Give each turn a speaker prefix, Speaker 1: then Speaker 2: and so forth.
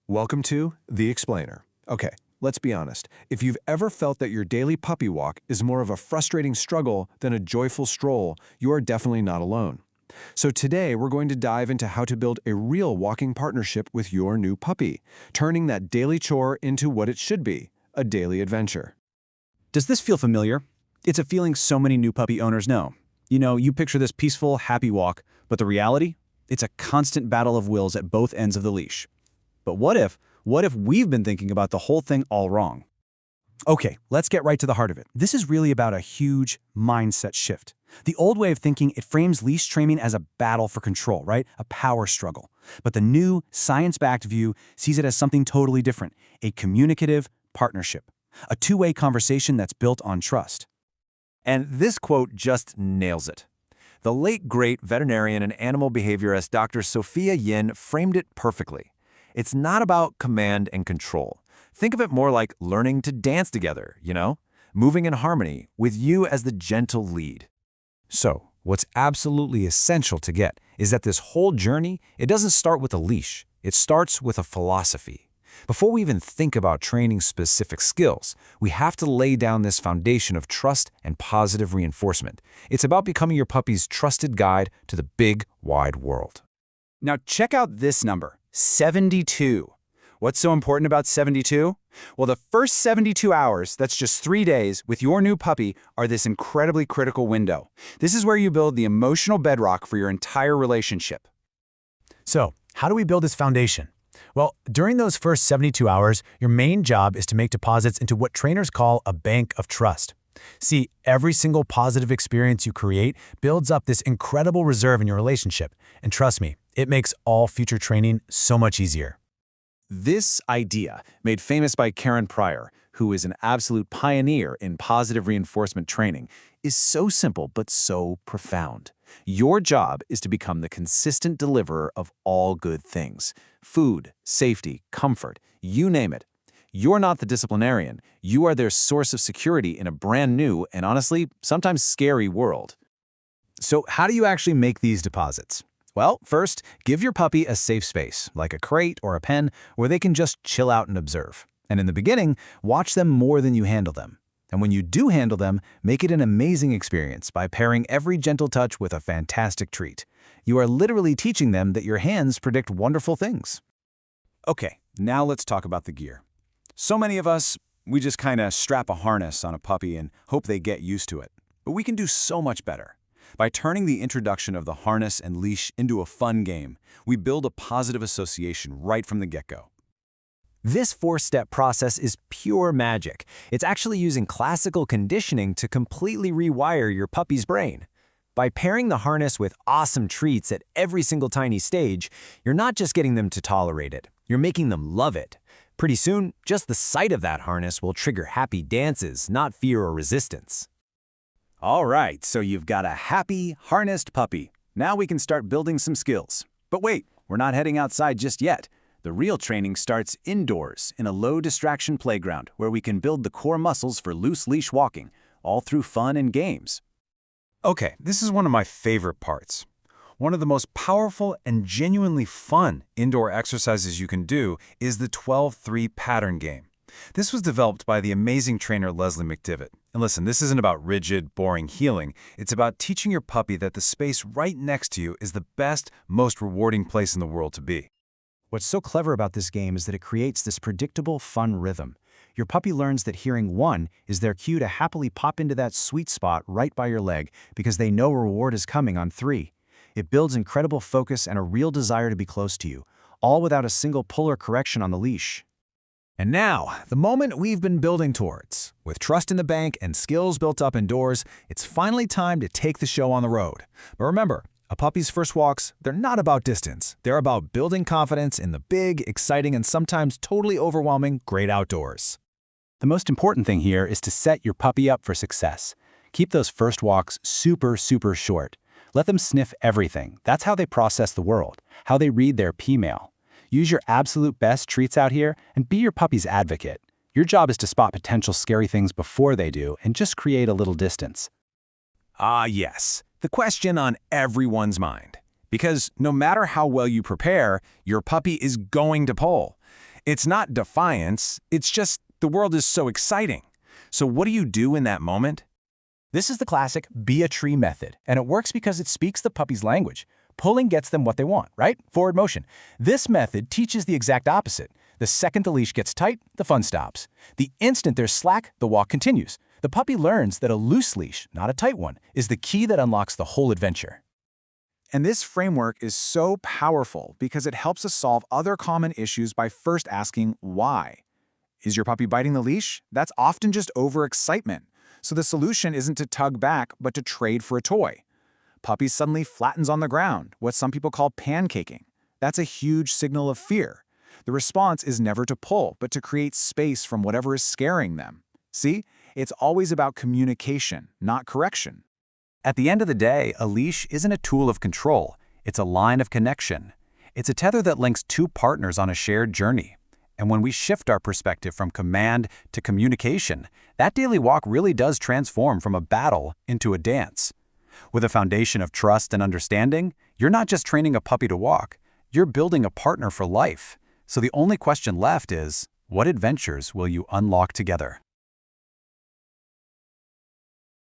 Speaker 1: Welcome to The Explainer. Okay, let's be honest. If you've ever felt that your daily puppy walk is more of a frustrating struggle than a joyful stroll, you are definitely not alone. So today, we're going to dive into how to build a real walking partnership with your new puppy, turning that daily chore into what it should be, a daily adventure.
Speaker 2: Does this feel familiar? It's a feeling so many new puppy owners know. You picture this peaceful, happy walk, but the reality? It's a constant battle of wills at both ends of the leash. But what if we've been thinking about the whole thing all wrong?
Speaker 3: Okay, let's get right to the heart of it. This is really about a huge mindset shift. The old way of thinking, it frames leash training as a battle for control, right? A power struggle. But the new, science-backed view sees it as something totally different, a communicative partnership, a two-way conversation that's built on trust.
Speaker 4: And this quote just nails it. The late great veterinarian and animal behaviorist Dr. Sophia Yin framed it perfectly. It's not about command and control. Think of it more like learning to dance together, moving in harmony with you as the gentle lead.
Speaker 5: So, what's absolutely essential to get is that this whole journey, it doesn't start with a leash. It starts with a philosophy. Before we even think about training specific skills, we have to lay down this foundation of trust and positive reinforcement. It's about becoming your puppy's trusted guide to the big, wide world.
Speaker 3: Now check out this number, 72. What's so important about 72? Well, the first 72 hours, that's just 3 days, with your new puppy are this incredibly critical window. This is where you build the emotional bedrock for your entire relationship.
Speaker 6: So, how do we build this foundation? Well, during those first 72 hours, your main job is to make deposits into what trainers call a bank of trust. See, every single positive experience you create builds up this incredible reserve in your relationship. And trust me, it makes all future training so much easier.
Speaker 1: This idea, made famous by Karen Pryor, who is an absolute pioneer in positive reinforcement training, is so simple but so profound. Your job is to become the consistent deliverer of all good things. Food, safety, comfort, you name it. You're not the disciplinarian. You are their source of security in a brand new and honestly, sometimes scary world.
Speaker 5: So how do you actually make these deposits? Well, first, give your puppy a safe space, like a crate or a pen, where they can just chill out and observe. And in the beginning, watch them more than you handle them. And when you do handle them, make it an amazing experience by pairing every gentle touch with a fantastic treat. You are literally teaching them that your hands predict wonderful things.
Speaker 2: Okay, now let's talk about the gear. So many of us, we just kind of strap a harness on a puppy and hope they get used to it. But we can do so much better. By turning the introduction of the harness and leash into a fun game, we build a positive association right from the get-go.
Speaker 7: This four-step process is pure magic. It's actually using classical conditioning to completely rewire your puppy's brain. By pairing the harness with awesome treats at every single tiny stage, you're not just getting them to tolerate it, you're making them love it. Pretty soon, just the sight of that harness will trigger happy dances, not fear or resistance.
Speaker 2: All right, so you've got a happy, harnessed puppy. Now we can start building some skills. But wait, we're not heading outside just yet. The real training starts indoors in a low-distraction playground where we can build the core muscles for loose leash walking, all through fun and games.
Speaker 6: Okay, this is one of my favorite parts. One of the most powerful and genuinely fun indoor exercises you can do is the 12-3 pattern game. This was developed by the amazing trainer Leslie McDivitt. And listen, this isn't about rigid, boring healing. It's about teaching your puppy that the space right next to you is the best, most rewarding place in the world to be.
Speaker 3: What's so clever about this game is that it creates this predictable, fun rhythm. Your puppy learns that hearing 1 is their cue to happily pop into that sweet spot right by your leg because they know a reward is coming on 3. It builds incredible focus and a real desire to be close to you, all without a single pull or correction on the leash.
Speaker 5: And now, the moment we've been building towards. With trust in the bank and skills built up indoors, it's finally time to take the show on the road. But remember, a puppy's first walks, they're not about distance. They're about building confidence in the big, exciting, and sometimes totally overwhelming great outdoors.
Speaker 3: The most important thing here is to set your puppy up for success. Keep those first walks super short. Let them sniff everything. That's how they process the world, how they read their P-mail. Use your absolute best treats out here and be your puppy's advocate. Your job is to spot potential scary things before they do and just create a little distance.
Speaker 5: Ah, yes, the question on everyone's mind. Because no matter how well you prepare, your puppy is going to pull.
Speaker 6: It's not defiance, it's just the world is so exciting. So what do you do in that moment?
Speaker 3: This is the classic be a tree method, and it works because it speaks the puppy's language. Pulling gets them what they want, right? Forward motion. This method teaches the exact opposite. The second the leash gets tight, the fun stops. The instant there's slack, the walk continues. The puppy learns that a loose leash, not a tight one, is the key that unlocks the whole adventure.
Speaker 1: And this framework is so powerful because it helps us solve other common issues by first asking why. Is your puppy biting the leash? That's often just overexcitement. So the solution isn't to tug back, but to trade for a toy. Puppy suddenly flattens on the ground, what some people call pancaking. That's a huge signal of fear. The response is never to pull, but to create space from whatever is scaring them. See? It's always about communication, not correction.
Speaker 2: At the end of the day, a leash isn't a tool of control. It's a line of connection. It's a tether that links two partners on a shared journey. And when we shift our perspective from command to communication, that daily walk really does transform from a battle into a dance. With a foundation of trust and understanding, you're not just training a puppy to walk, you're building a partner for life. So the only question left is, what adventures will you unlock together?